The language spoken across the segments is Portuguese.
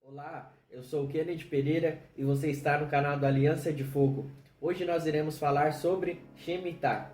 Olá, eu sou o Kennedy Pereira e você está no canal do Aliança de Fogo. Hoje nós iremos falar sobre Shemitah.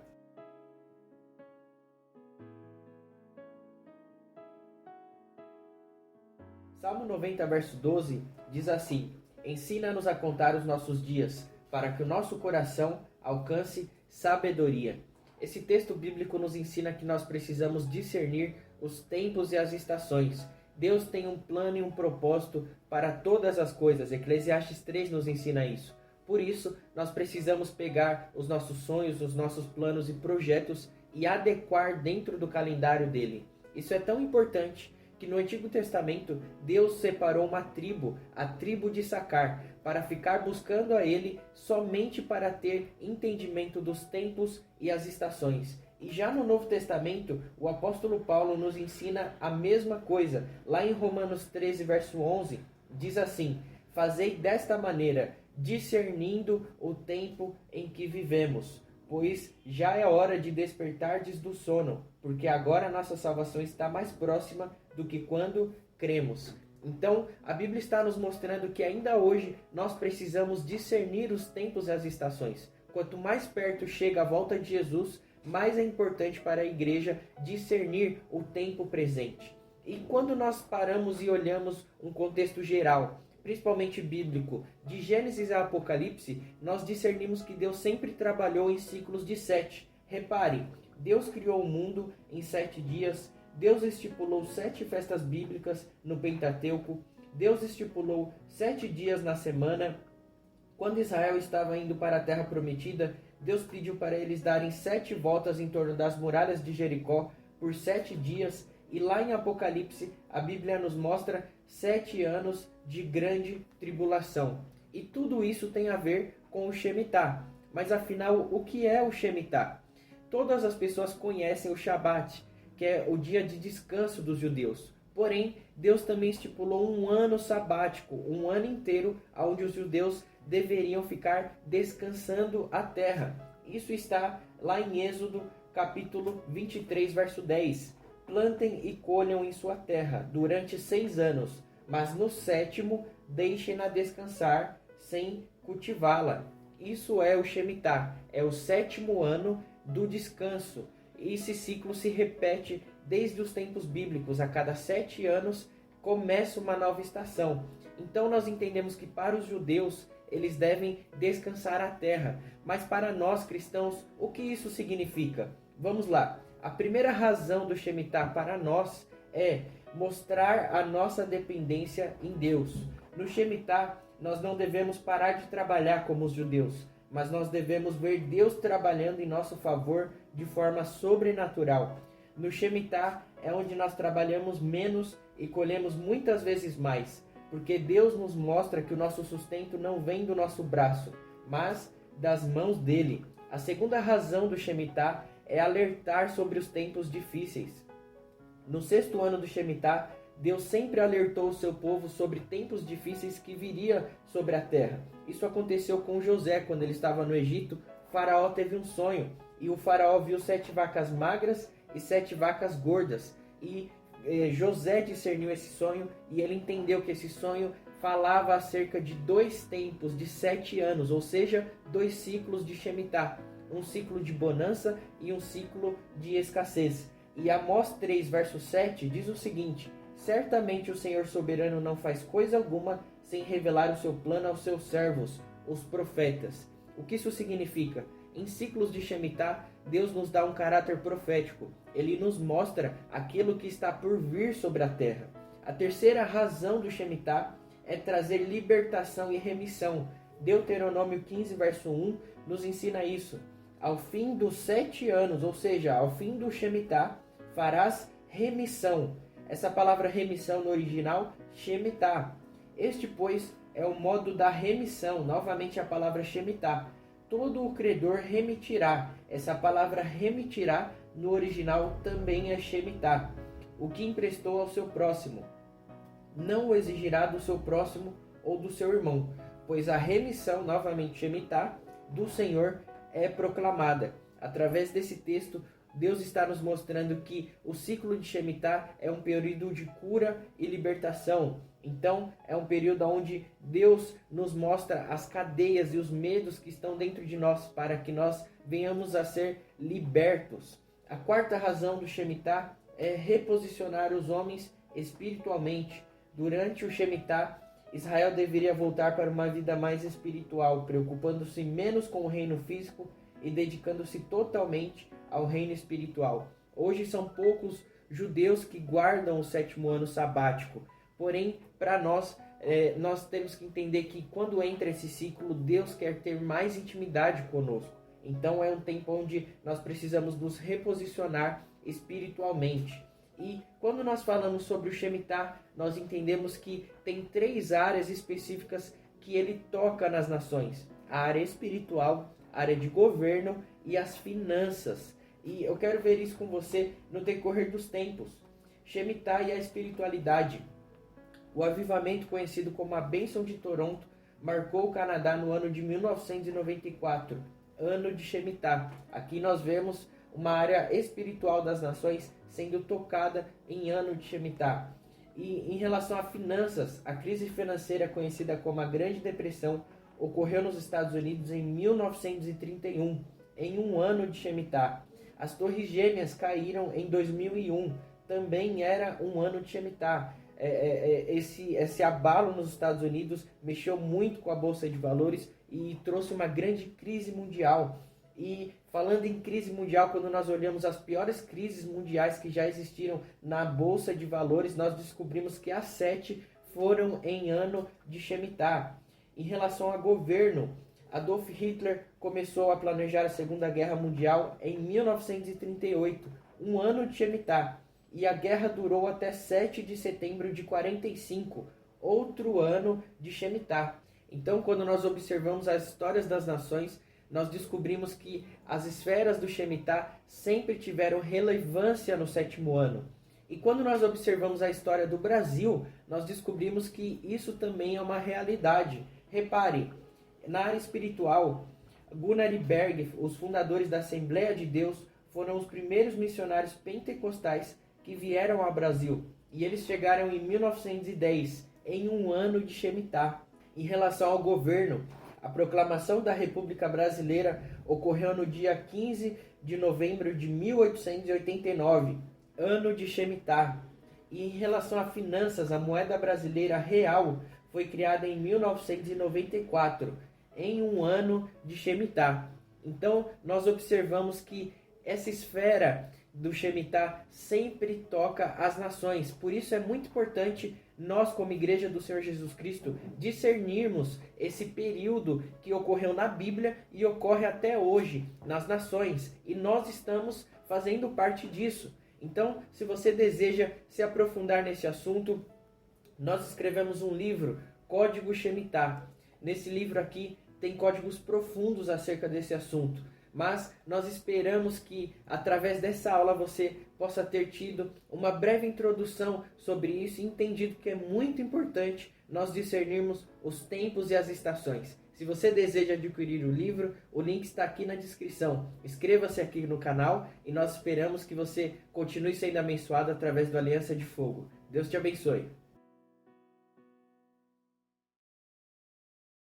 Salmo 90, verso 12 diz assim: Ensina-nos a contar os nossos dias, para que o nosso coração alcance sabedoria. Esse texto bíblico nos ensina que nós precisamos discernir os tempos e as estações. Deus tem um plano e um propósito para todas as coisas. Eclesiastes 3 nos ensina isso. Por isso, nós precisamos pegar os nossos sonhos, os nossos planos e projetos e adequar dentro do calendário dele. Isso é tão importante que no Antigo Testamento Deus separou uma tribo, a tribo de Issacar, para ficar buscando a ele somente para ter entendimento dos tempos e as estações. E já no Novo Testamento, o apóstolo Paulo nos ensina a mesma coisa. Lá em Romanos 13, verso 11, diz assim: Fazei desta maneira, discernindo o tempo em que vivemos, pois já é hora de despertardes do sono, porque agora a nossa salvação está mais próxima do que quando cremos. Então, a Bíblia está nos mostrando que ainda hoje nós precisamos discernir os tempos e as estações. Quanto mais perto chega a volta de Jesus, mais é importante para a igreja discernir o tempo presente. E quando nós paramos e olhamos um contexto geral, principalmente bíblico, de Gênesis a Apocalipse, nós discernimos que Deus sempre trabalhou em ciclos de 7. Repare, Deus criou o mundo em 7 dias, Deus estipulou 7 festas bíblicas no Pentateuco, Deus estipulou 7 dias na semana. Quando Israel estava indo para a Terra Prometida, Deus pediu para eles darem 7 voltas em torno das muralhas de Jericó por 7 dias. E lá em Apocalipse, a Bíblia nos mostra 7 anos de grande tribulação. E tudo isso tem a ver com o Shemitah. Mas afinal, o que é o Shemitah? Todas as pessoas conhecem o Shabat, que é o dia de descanso dos judeus. Porém, Deus também estipulou um ano sabático, um ano inteiro, onde os judeus deveriam ficar descansando a terra. Isso está lá em Êxodo, capítulo 23, verso 10. Plantem e colham em sua terra durante 6 anos, mas no 7º deixem-na descansar sem cultivá-la. Isso é o Shemitah, é o 7º ano do descanso. Esse ciclo se repete desde os tempos bíblicos. A cada 7 anos começa uma nova estação. Então nós entendemos que para os judeus eles devem descansar a terra. Mas para nós cristãos, o que isso significa? Vamos lá. A primeira razão do Shemitah para nós é mostrar a nossa dependência em Deus. No Shemitah, nós não devemos parar de trabalhar como os judeus, mas nós devemos ver Deus trabalhando em nosso favor de forma sobrenatural. No Shemitah é onde nós trabalhamos menos e colhemos muitas vezes mais, porque Deus nos mostra que o nosso sustento não vem do nosso braço, mas das mãos dele. A segunda razão do Shemitah é alertar sobre os tempos difíceis. No 6º ano do Shemitah, Deus sempre alertou o seu povo sobre tempos difíceis que viria sobre a terra. Isso aconteceu com José quando ele estava no Egito. O faraó teve um sonho e o faraó viu 7 vacas magras e 7 vacas gordas. E José discerniu esse sonho e ele entendeu que esse sonho falava acerca de 2 tempos de 7 anos, ou seja, 2 ciclos de Shemitah, um ciclo de bonança e um ciclo de escassez. E Amós 3, verso 7 diz o seguinte: Certamente o Senhor soberano não faz coisa alguma sem revelar o seu plano aos seus servos, os profetas. O que isso significa? Em ciclos de Shemitah, Deus nos dá um caráter profético. Ele nos mostra aquilo que está por vir sobre a terra. A terceira razão do Shemitah é trazer libertação e remissão. Deuteronômio 15, verso 1 nos ensina isso. Ao fim dos 7 anos, ou seja, ao fim do Shemitah, farás remissão. Essa palavra remissão no original, Shemitah. Este, pois, é o modo da remissão. Novamente a palavra Shemitah. Todo o credor remitirá. Essa palavra remitirá no original também é Shemitah. O que emprestou ao seu próximo. Não o exigirá do seu próximo ou do seu irmão, pois a remissão, novamente Shemitah, do Senhor é proclamada. Através desse texto, Deus está nos mostrando que o ciclo de Shemitah é um período de cura e libertação. Então, é um período onde Deus nos mostra as cadeias e os medos que estão dentro de nós para que nós venhamos a ser libertos. A quarta razão do Shemitah é reposicionar os homens espiritualmente. Durante o Shemitah, Israel deveria voltar para uma vida mais espiritual, preocupando-se menos com o reino físico e dedicando-se totalmente ao reino espiritual. Hoje são poucos judeus que guardam o 7º ano sabático. Porém, para nós, nós temos que entender que quando entra esse ciclo, Deus quer ter mais intimidade conosco. Então é um tempo onde nós precisamos nos reposicionar espiritualmente. E quando nós falamos sobre o Shemitah, nós entendemos que tem 3 áreas específicas que ele toca nas nações. A área espiritual, a área de governo e as finanças. E eu quero ver isso com você no decorrer dos tempos. Shemitah e a espiritualidade. O avivamento, conhecido como a Bênção de Toronto, marcou o Canadá no ano de 1994, ano de Shemitah. Aqui nós vemos uma área espiritual das nações sendo tocada em ano de Shemitah. E em relação a finanças, a crise financeira conhecida como a Grande Depressão ocorreu nos Estados Unidos em 1931, em um ano de Shemitah. As Torres Gêmeas caíram em 2001, também era um ano de Shemitah. Esse abalo nos Estados Unidos mexeu muito com a Bolsa de Valores e trouxe uma grande crise mundial. E falando em crise mundial, quando nós olhamos as piores crises mundiais que já existiram na Bolsa de Valores, nós descobrimos que as 7 foram em ano de Shemitah. Em relação a governo, Adolf Hitler começou a planejar a Segunda Guerra Mundial em 1938, um ano de Shemitah. E a guerra durou até 7 de setembro de 45, outro ano de Shemitah. Então, quando nós observamos as histórias das nações, nós descobrimos que as esferas do Shemitah sempre tiveram relevância no 7º ano. E quando nós observamos a história do Brasil, nós descobrimos que isso também é uma realidade. Repare, na área espiritual, Gunnar e Berg, os fundadores da Assembleia de Deus, foram os primeiros missionários pentecostais que vieram ao Brasil. E eles chegaram em 1910, em um ano de Shemitah. Em relação ao governo, a proclamação da República Brasileira ocorreu no dia 15 de novembro de 1889, ano de Shemitah. E em relação a finanças, a moeda brasileira real foi criada em 1994, em um ano de Shemitah. Então, nós observamos que essa esfera do Shemitah sempre toca as nações. Por isso é muito importante nós, como Igreja do Senhor Jesus Cristo, discernirmos esse período que ocorreu na Bíblia e ocorre até hoje nas nações. E nós estamos fazendo parte disso. Então, se você deseja se aprofundar nesse assunto, nós escrevemos um livro, Código Shemitah. Nesse livro aqui tem códigos profundos acerca desse assunto. Mas nós esperamos que, através dessa aula, você possa ter tido uma breve introdução sobre isso e entendido que é muito importante nós discernirmos os tempos e as estações. Se você deseja adquirir o livro, o link está aqui na descrição. Inscreva-se aqui no canal e nós esperamos que você continue sendo abençoado através do Aliança de Fogo. Deus te abençoe.